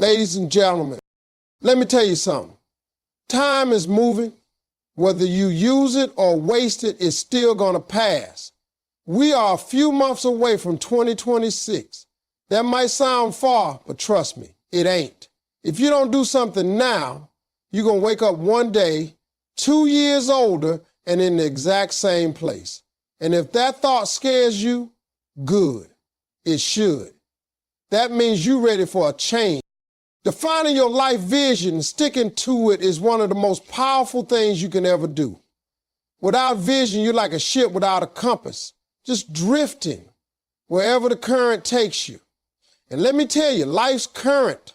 Ladies and gentlemen, let me tell you something. Time is moving. Whether you use it or waste it, it's still going to pass. We are a few months away from 2026. That might sound far, but trust me, it ain't. If you don't do something now, you're going to wake up one day 2 years older and in the exact same place. And if that thought scares you, good. It should. That means you're ready for a change. Defining your life vision and sticking to it is one of the most powerful things you can ever do. Without vision, you're like a ship without a compass, just drifting wherever the current takes you. And let me tell you, life's current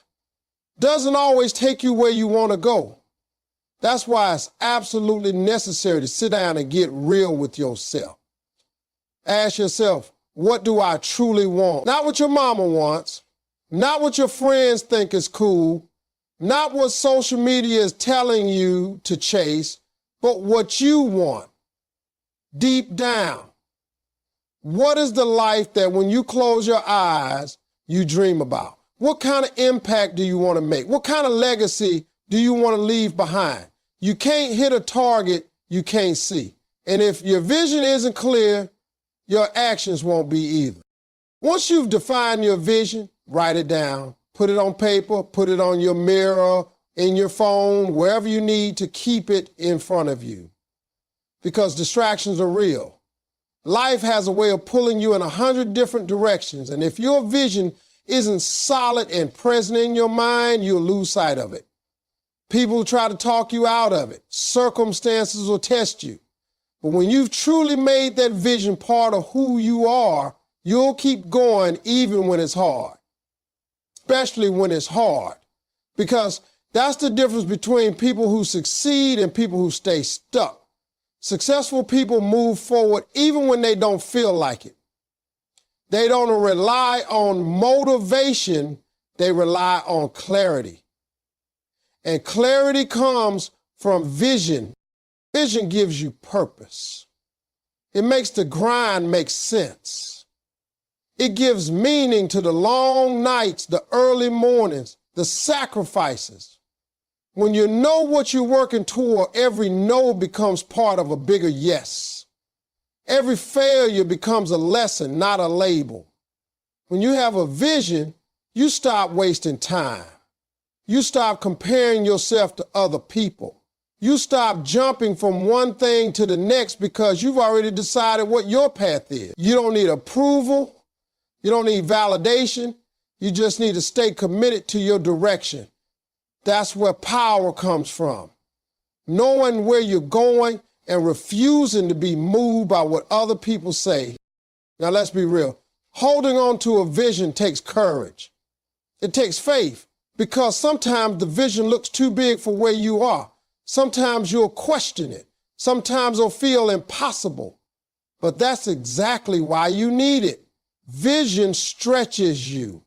doesn't always take you where you want to go. That's why it's absolutely necessary to sit down and get real with yourself. Ask yourself, what do I truly want? Not what your mama wants, not what your friends think is cool, not what social media is telling you to chase, but what you want. Deep down, what is the life that when you close your eyes, you dream about? What kind of impact do you want to make? What kind of legacy do you want to leave behind? You can't hit a target you can't see. And if your vision isn't clear, your actions won't be either. Once you've defined your vision, write it down, put it on paper, put it on your mirror, in your phone, wherever you need to keep it in front of you. Because distractions are real. Life has a way of pulling you in 100 different directions, and if your vision isn't solid and present in your mind, you'll lose sight of it. People will try to talk you out of it. Circumstances will test you. But when you've truly made that vision part of who you are, you'll keep going even when it's hard. Especially when it's hard. Because that's the difference between people who succeed and people who stay stuck. Successful people move forward even when they don't feel like it. They don't rely on motivation, they rely on clarity. And clarity comes from vision. Vision gives you purpose. It makes the grind make sense. It gives meaning to the long nights, the early mornings, the sacrifices. When you know what you're working toward, every no becomes part of a bigger yes. Every failure becomes a lesson, not a label. When you have a vision, you stop wasting time. You stop comparing yourself to other people. You stop jumping from one thing to the next because you've already decided what your path is. You don't need approval. You don't need validation. You just need to stay committed to your direction. That's where power comes from. Knowing where you're going and refusing to be moved by what other people say. Now let's be real. Holding on to a vision takes courage. It takes faith because sometimes the vision looks too big for where you are. Sometimes you'll question it. Sometimes it'll feel impossible. But that's exactly why you need it. Vision stretches you.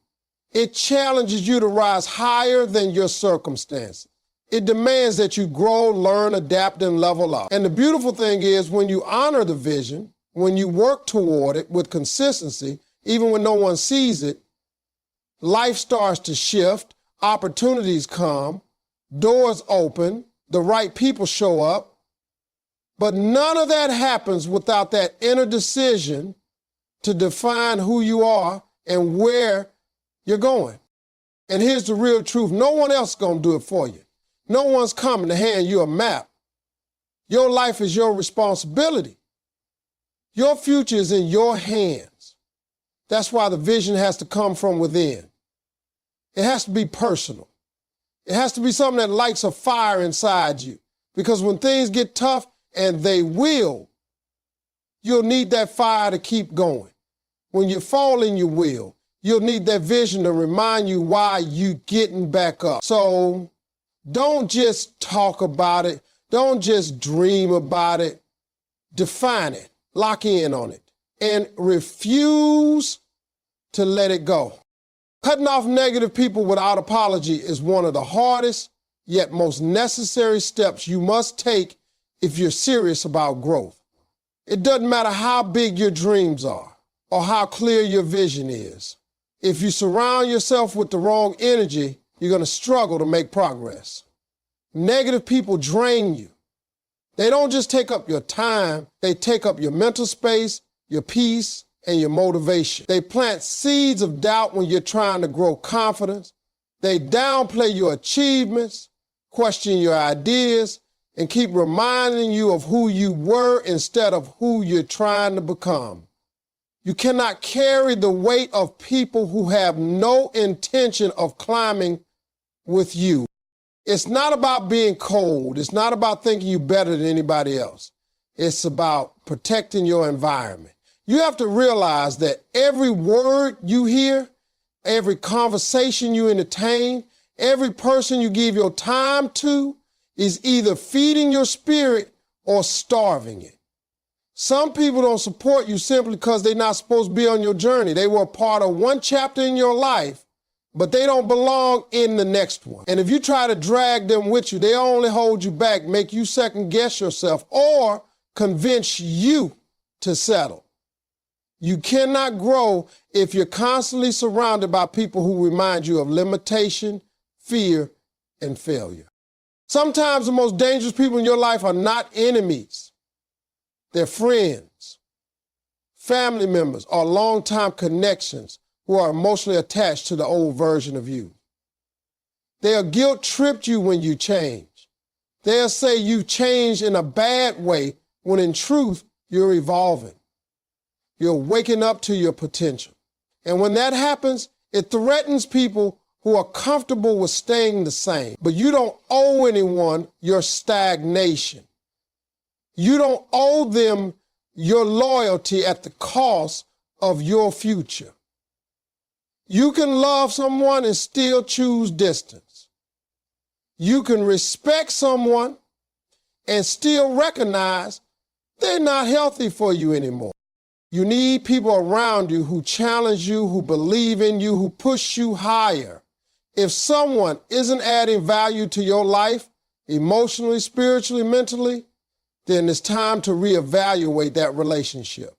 It challenges you to rise higher than your circumstances. It demands that you grow, learn, adapt, and level up. And the beautiful thing is when you honor the vision, when you work toward it with consistency, even when no one sees it, life starts to shift, opportunities come, doors open, the right people show up. But none of that happens without that inner decision to define who you are and where you're going. And here's the real truth. No one else is going to do it for you. No one's coming to hand you a map. Your life is your responsibility. Your future is in your hands. That's why the vision has to come from within. It has to be personal. It has to be something that lights a fire inside you. Because when things get tough, and they will, you'll need that fire to keep going. When you're falling, you will. You'll need that vision to remind you why you're getting back up. So don't just talk about it. Don't just dream about it. Define it. Lock in on it. And refuse to let it go. Cutting off negative people without apology is one of the hardest yet most necessary steps you must take if you're serious about growth. It doesn't matter how big your dreams are or how clear your vision is. If you surround yourself with the wrong energy, you're going to struggle to make progress. Negative people drain you. They don't just take up your time, they take up your mental space, your peace, and your motivation. They plant seeds of doubt when you're trying to grow confidence. They downplay your achievements, question your ideas, and keep reminding you of who you were instead of who you're trying to become. You cannot carry the weight of people who have no intention of climbing with you. It's not about being cold. It's not about thinking you're better than anybody else. It's about protecting your environment. You have to realize that every word you hear, every conversation you entertain, every person you give your time to is either feeding your spirit or starving it. Some people don't support you simply because they're not supposed to be on your journey. They were a part of one chapter in your life, but they don't belong in the next one. And if you try to drag them with you, they only hold you back, make you second guess yourself, or convince you to settle. You cannot grow if you're constantly surrounded by people who remind you of limitation, fear, and failure. Sometimes the most dangerous people in your life are not enemies. They're friends, family members, or longtime connections who are emotionally attached to the old version of you. They'll guilt-trip you when you change. They'll say you changed in a bad way when in truth you're evolving. You're waking up to your potential. And when that happens, it threatens people who are comfortable with staying the same. But you don't owe anyone your stagnation. You don't owe them your loyalty at the cost of your future. You can love someone and still choose distance. You can respect someone and still recognize they're not healthy for you anymore. You need people around you who challenge you, who believe in you, who push you higher. If someone isn't adding value to your life, emotionally, spiritually, mentally, then it's time to reevaluate that relationship.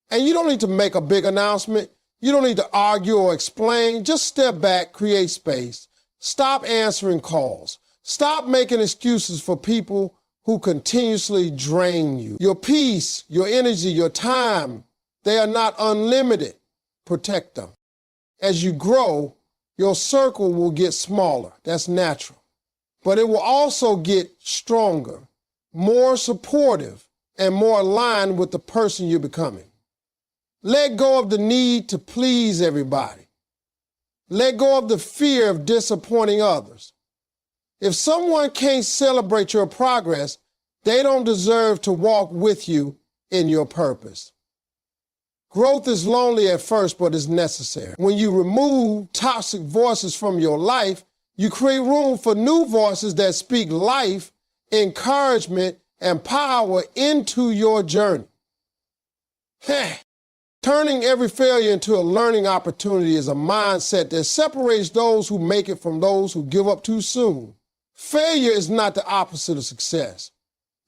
And you don't need to make a big announcement. You don't need to argue or explain. Just step back, create space. Stop answering calls. Stop making excuses for people who continuously drain you. Your peace, your energy, your time, they are not unlimited. Protect them. As you grow, your circle will get smaller. That's natural. But it will also get stronger, more supportive, and more aligned with the person you're becoming. Let go of the need to please everybody. Let go of the fear of disappointing others. If someone can't celebrate your progress, they don't deserve to walk with you in your purpose. Growth is lonely at first, but it's necessary. When you remove toxic voices from your life, you create room for new voices that speak life, encouragement, and power into your journey. Turning every failure into a learning opportunity is a mindset that separates those who make it from those who give up too soon. Failure is not the opposite of success.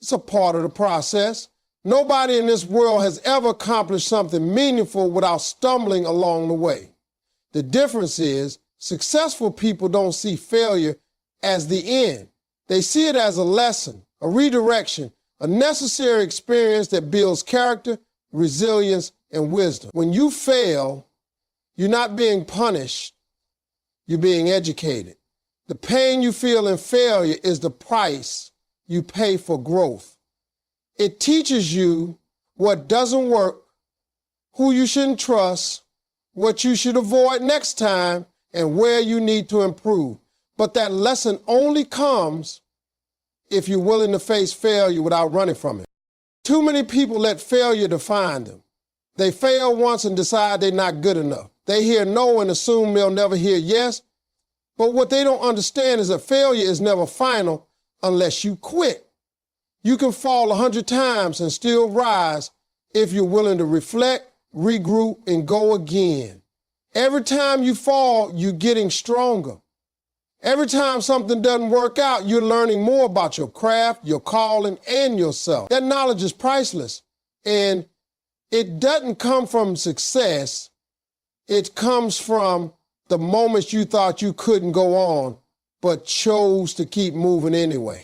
It's a part of the process. Nobody in this world has ever accomplished something meaningful without stumbling along the way. The difference is successful people don't see failure as the end. They see it as a lesson, a redirection, a necessary experience that builds character, resilience, and wisdom. When you fail, you're not being punished, you're being educated. The pain you feel in failure is the price you pay for growth. It teaches you what doesn't work, who you shouldn't trust, what you should avoid next time, and where you need to improve. But that lesson only comes if you're willing to face failure without running from it. Too many people let failure define them. They fail once and decide they're not good enough. They hear no and assume they'll never hear yes. But what they don't understand is that failure is never final unless you quit. You can fall 100 times and still rise if you're willing to reflect, regroup, and go again. Every time you fall, you're getting stronger. Every time something doesn't work out, you're learning more about your craft, your calling, and yourself. That knowledge is priceless. And it doesn't come from success. It comes from the moments you thought you couldn't go on, but chose to keep moving anyway.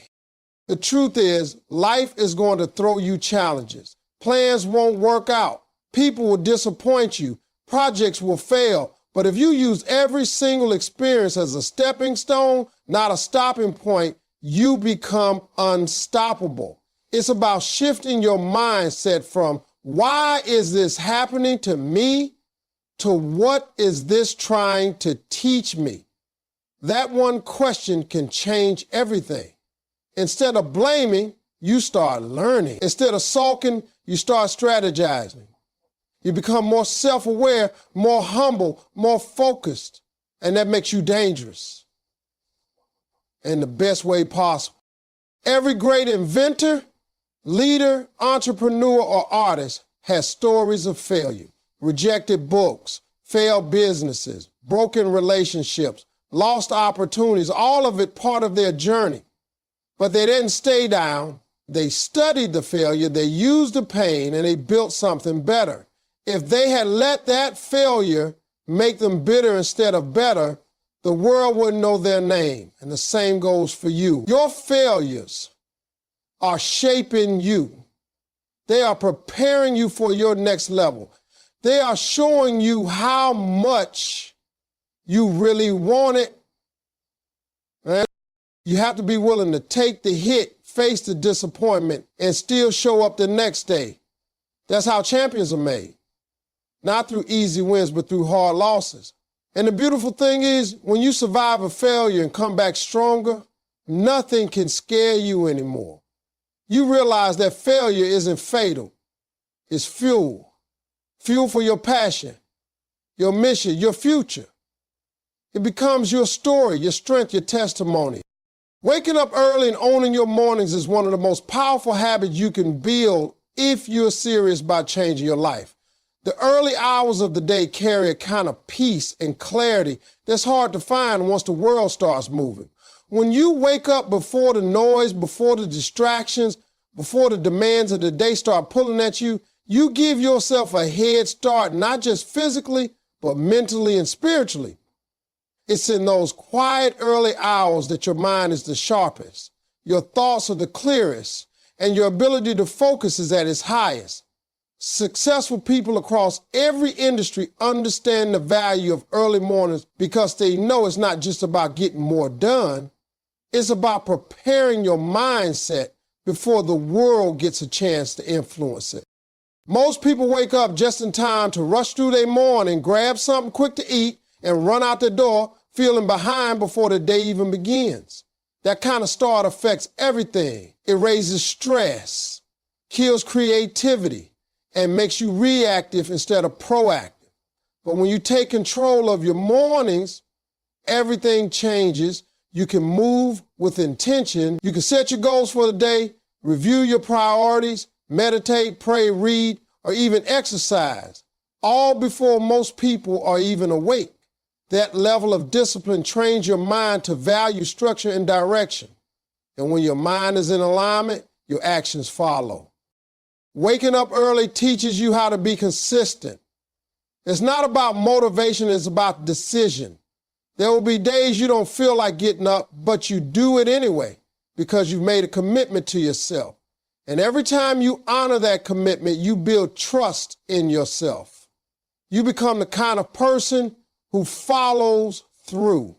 The truth is, life is going to throw you challenges. Plans won't work out. People will disappoint you. Projects will fail. But if you use every single experience as a stepping stone, not a stopping point, you become unstoppable. It's about shifting your mindset from why is this happening to me to what is this trying to teach me? That one question can change everything. Instead of blaming, you start learning. Instead of sulking, you start strategizing. You become more self-aware, more humble, more focused, and that makes you dangerous in the best way possible. Every great inventor, leader, entrepreneur, or artist has stories of failure, rejected books, failed businesses, broken relationships, lost opportunities, all of it part of their journey. But they didn't stay down. They studied the failure, they used the pain, and they built something better. If they had let that failure make them bitter instead of better, the world wouldn't know their name. And the same goes for you. Your failures are shaping you. They are preparing you for your next level. They are showing you how much you really want it. And you have to be willing to take the hit, face the disappointment, and still show up the next day. That's how champions are made. Not through easy wins, but through hard losses. And the beautiful thing is, when you survive a failure and come back stronger, nothing can scare you anymore. You realize that failure isn't fatal. It's fuel. Fuel for your passion, your mission, your future. It becomes your story, your strength, your testimony. Waking up early and owning your mornings is one of the most powerful habits you can build if you're serious about changing your life. The early hours of the day carry a kind of peace and clarity that's hard to find once the world starts moving. When you wake up before the noise, before the distractions, before the demands of the day start pulling at you, you give yourself a head start, not just physically, but mentally and spiritually. It's in those quiet early hours that your mind is the sharpest, your thoughts are the clearest, and your ability to focus is at its highest. Successful people across every industry understand the value of early mornings because they know it's not just about getting more done. It's about preparing your mindset before the world gets a chance to influence it. Most people wake up just in time to rush through their morning, grab something quick to eat, and run out the door feeling behind before the day even begins. That kind of start affects everything. It raises stress, kills creativity, and makes you reactive instead of proactive. But when you take control of your mornings, everything changes. You can move with intention. You can set your goals for the day, review your priorities, meditate, pray, read, or even exercise, all before most people are even awake. That level of discipline trains your mind to value structure and direction. And when your mind is in alignment, your actions follow. Waking up early teaches you how to be consistent. It's not about motivation, it's about decision. There will be days you don't feel like getting up, but you do it anyway because you've made a commitment to yourself. And every time you honor that commitment, you build trust in yourself. You become the kind of person who follows through.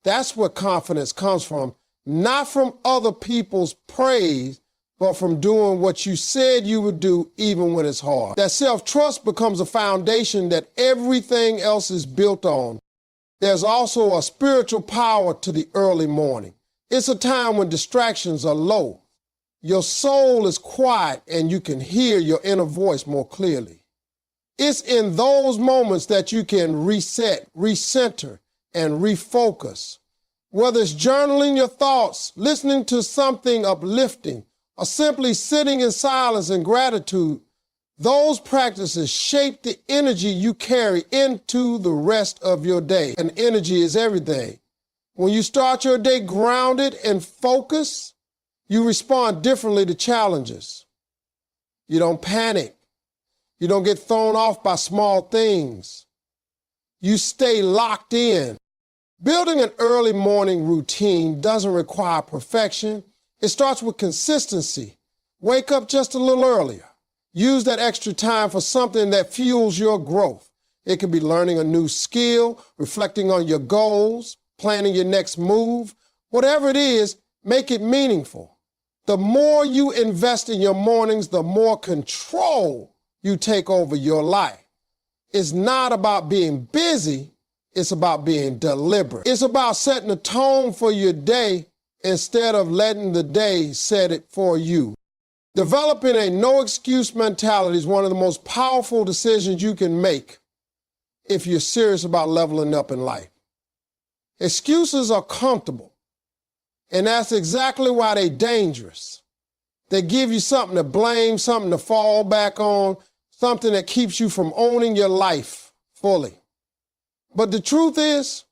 That's where confidence comes from, not from other people's praise, but from doing what you said you would do even when it's hard. That self-trust becomes a foundation that everything else is built on. There's also a spiritual power to the early morning. It's a time when distractions are low. Your soul is quiet and you can hear your inner voice more clearly. It's in those moments that you can reset, recenter, and refocus. Whether it's journaling your thoughts, listening to something uplifting, or simply sitting in silence and gratitude, those practices shape the energy you carry into the rest of your day. And energy is everything. When you start your day grounded and focused, you respond differently to challenges. You don't panic. You don't get thrown off by small things. You stay locked in. Building an early morning routine doesn't require perfection. It starts with consistency. Wake up just a little earlier. Use that extra time for something that fuels your growth. It could be learning a new skill, reflecting on your goals, planning your next move. Whatever it is, make it meaningful. The more you invest in your mornings, the more control you take over your life. It's not about being busy, it's about being deliberate. It's about setting a tone for your day instead of letting the day set it for you. Developing a no-excuse mentality is one of the most powerful decisions you can make if you're serious about leveling up in life. Excuses are comfortable, and that's exactly why they're dangerous. They give you something to blame, something to fall back on, something that keeps you from owning your life fully. But the truth is,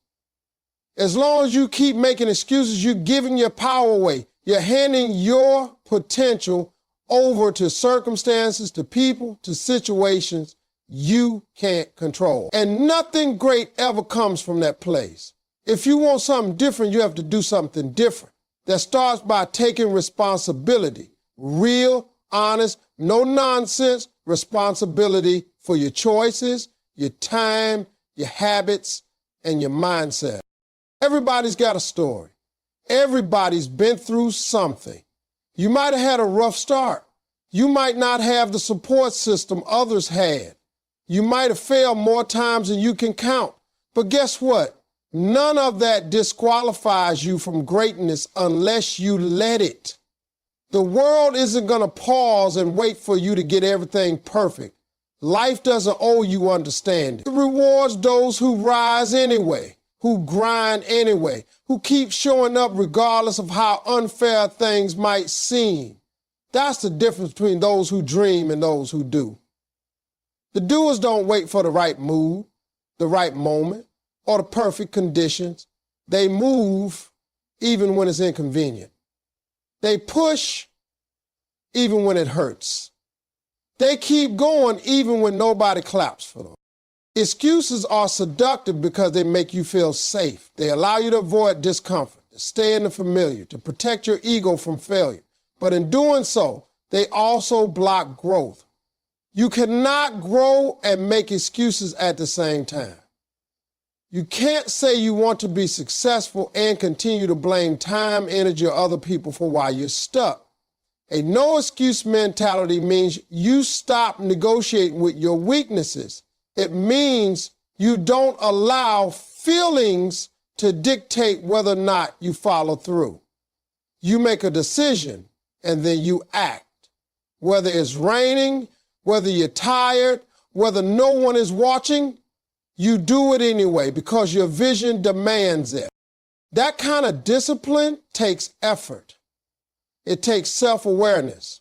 as long as you keep making excuses, you're giving your power away. You're handing your potential over to circumstances, to people, to situations you can't control. And nothing great ever comes from that place. If you want something different, you have to do something different. That starts by taking responsibility. Real, honest, no nonsense responsibility for your choices, your time, your habits, and your mindset. Everybody's got a story. Everybody's been through something. You might have had a rough start. You might not have the support system others had. You might have failed more times than you can count. But guess what? None of that disqualifies you from greatness unless you let it. The world isn't going to pause and wait for you to get everything perfect. Life doesn't owe you understanding. It rewards those who rise anyway, who grind anyway, who keep showing up regardless of how unfair things might seem. That's the difference between those who dream and those who do. The doers don't wait for the right mood, the right moment, or the perfect conditions. They move even when it's inconvenient. They push even when it hurts. They keep going even when nobody claps for them. Excuses are seductive because they make you feel safe. They allow you to avoid discomfort, to stay in the familiar, to protect your ego from failure. But in doing so, they also block growth. You cannot grow and make excuses at the same time. You can't say you want to be successful and continue to blame time, energy, or other people for why you're stuck. A no-excuse mentality means you stop negotiating with your weaknesses. It means you don't allow feelings to dictate whether or not you follow through. You make a decision and then you act. Whether it's raining, whether you're tired, whether no one is watching, you do it anyway because your vision demands it. That kind of discipline takes effort. It takes self-awareness.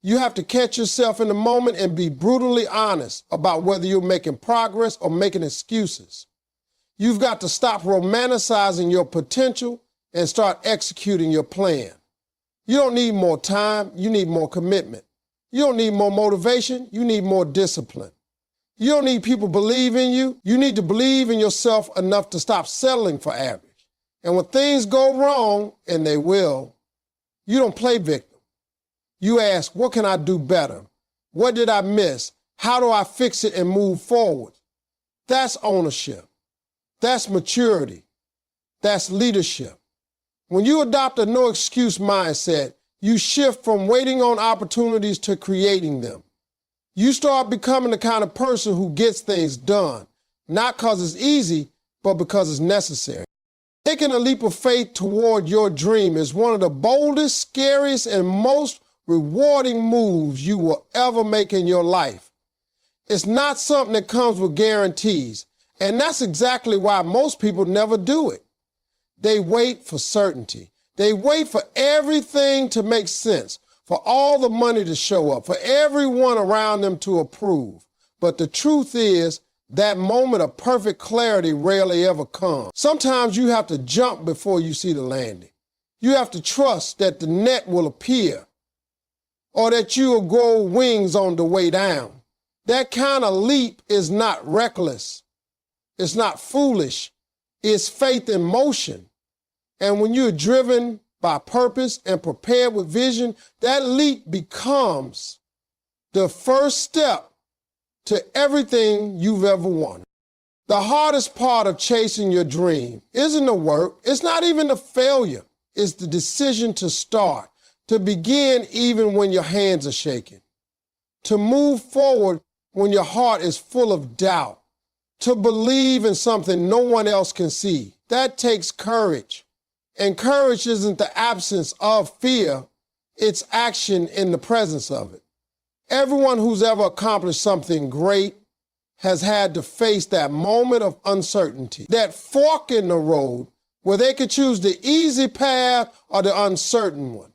You have to catch yourself in the moment and be brutally honest about whether you're making progress or making excuses. You've got to stop romanticizing your potential and start executing your plan. You don't need more time, you need more commitment. You don't need more motivation, you need more discipline. You don't need people believing you. You need to believe in yourself enough to stop settling for average. And when things go wrong, and they will, you don't play victim. You ask, what can I do better? What did I miss? How do I fix it and move forward? That's ownership. That's maturity. That's leadership. When you adopt a no-excuse mindset, you shift from waiting on opportunities to creating them. You start becoming the kind of person who gets things done, not because it's easy, but because it's necessary. Taking a leap of faith toward your dream is one of the boldest, scariest, and most rewarding moves you will ever make in your life. It's not something that comes with guarantees, and that's exactly why most people never do it. They wait for certainty. They wait for everything to make sense, for all the money to show up, for everyone around them to approve. But the truth is, that moment of perfect clarity rarely ever comes. Sometimes you have to jump before you see the landing. You have to trust that the net will appear or that you will grow wings on the way down. That kind of leap is not reckless. It's not foolish. It's faith in motion. And when you're driven by purpose and prepared with vision, that leap becomes the first step to everything you've ever wanted. The hardest part of chasing your dream isn't the work. It's not even the failure. It's the decision to start, to begin even when your hands are shaking, to move forward when your heart is full of doubt, to believe in something no one else can see. That takes courage. And courage isn't the absence of fear, it's action in the presence of it. Everyone who's ever accomplished something great has had to face that moment of uncertainty, that fork in the road where they could choose the easy path or the uncertain one,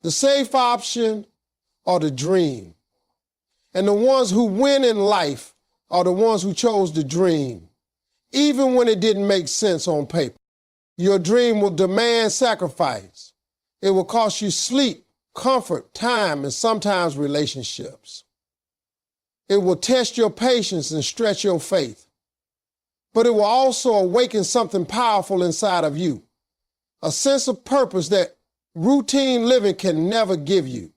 the safe option or the dream. And the ones who win in life are the ones who chose the dream, even when it didn't make sense on paper. Your dream will demand sacrifice. It will cost you sleep, comfort, time, and sometimes relationships. It will test your patience and stretch your faith. But it will also awaken something powerful inside of you, a sense of purpose that routine living can never give you.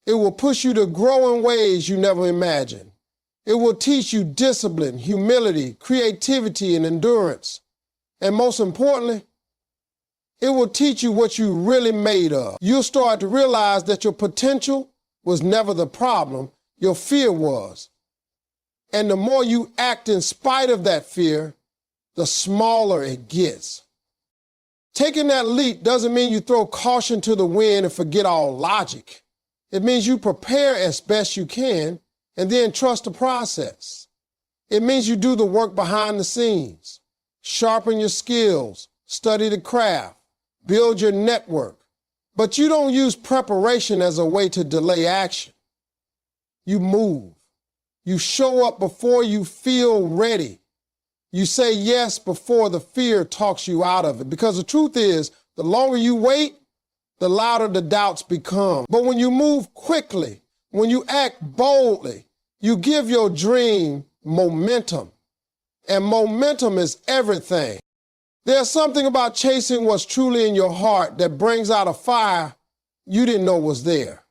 It will push you to grow in ways you never imagined. It will teach you discipline, humility, creativity, and endurance. And most importantly, it will teach you what you're really made of. You'll start to realize that your potential was never the problem, your fear was. And the more you act in spite of that fear, the smaller it gets. Taking that leap doesn't mean you throw caution to the wind and forget all logic. It means you prepare as best you can and then trust the process. It means you do the work behind the scenes. Sharpen your skills, study the craft, build your network. But you don't use preparation as a way to delay action. You move. You show up before you feel ready. You say yes before the fear talks you out of it. Because the truth is, the longer you wait, the louder the doubts become. But when you move quickly, when you act boldly, you give your dream momentum. And momentum is everything. There's something about chasing what's truly in your heart that brings out a fire you didn't know was there.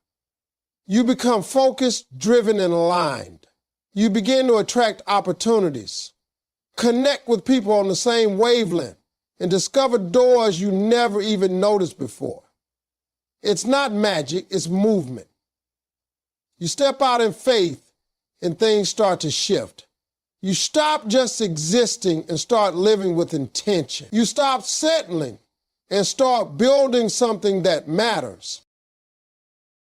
You become focused, driven, and aligned. You begin to attract opportunities, connect with people on the same wavelength, and discover doors you never even noticed before. It's not magic, it's movement. You step out in faith and things start to shift. You stop just existing and start living with intention. You stop settling and start building something that matters.